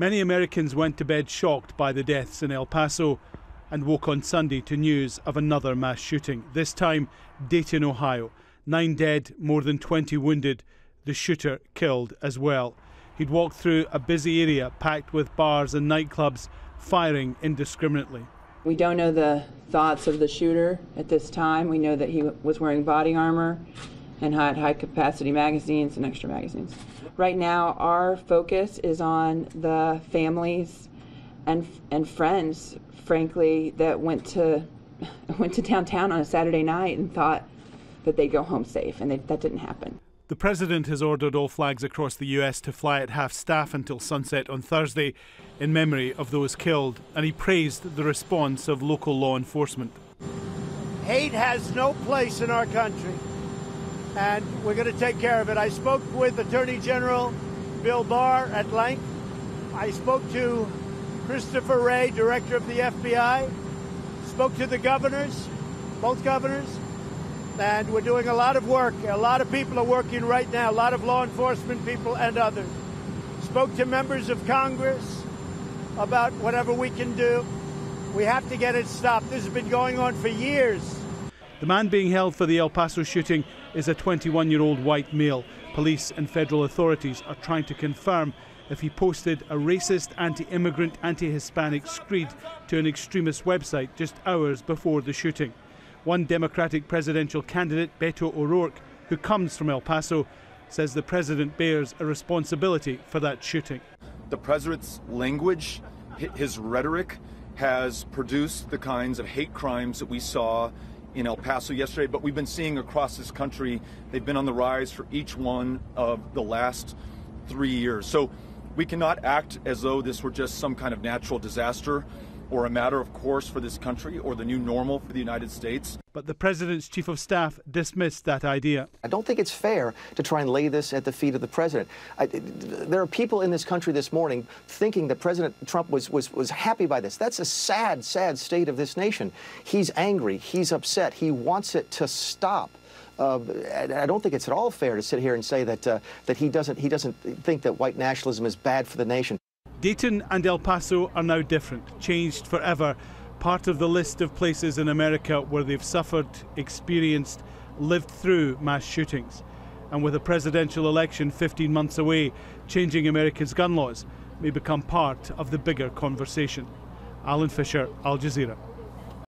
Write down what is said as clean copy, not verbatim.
Many Americans went to bed shocked by the deaths in El Paso and woke on Sunday to news of another mass shooting, this time Dayton, Ohio. 9 dead, more than 20 wounded, the shooter killed as well. He'd walked through a busy area packed with bars and nightclubs, firing indiscriminately. We don't know the thoughts of the shooter at this time. We know that he was wearing body armor and had high-capacity magazines and extra magazines. Right now, our focus is on the families and friends, frankly, that went to downtown on a Saturday night and thought that they'd go home safe, and that didn't happen. The president has ordered all flags across the US to fly at half-staff until sunset on Thursday in memory of those killed, and he praised the response of local law enforcement. Hate has no place in our country, and we're going to take care of it. I spoke with Attorney General Bill Barr at length. I spoke to Christopher Wray, director of the FBI, spoke to the governors, both governors, and we're doing a lot of work. A lot of people are working right now, a lot of law enforcement people and others. Spoke to members of Congress about whatever we can do. We have to get it stopped. This has been going on for years. The man being held for the El Paso shooting is a 21-year-old white male. Police and federal authorities are trying to confirm if he posted a racist, anti-immigrant, anti-Hispanic screed to an extremist website just hours before the shooting. One Democratic presidential candidate, Beto O'Rourke, who comes from El Paso, says the president bears a responsibility for that shooting. The president's language, his rhetoric, has produced the kinds of hate crimes that we saw in El Paso yesterday, but we've been seeing across this country. They've been on the rise for each one of the last 3 years. So we cannot act as though this were just some kind of natural disaster or a matter of course for this country or the new normal for the United States. But the president's chief of staff dismissed that idea. I don't think it's fair to try and lay this at the feet of the president. There are people in this country this morning thinking that President Trump was happy by this. That's a sad, sad state of this nation. He's angry. He's upset. He wants it to stop. I don't think it's at all fair to sit here and say that he doesn't think that white nationalism is bad for the nation. Dayton and El Paso are now different, changed forever, part of the list of places in America where they've suffered, experienced, lived through mass shootings. And with a presidential election 15 months away, changing America's gun laws may become part of the bigger conversation. Alan Fisher, Al Jazeera.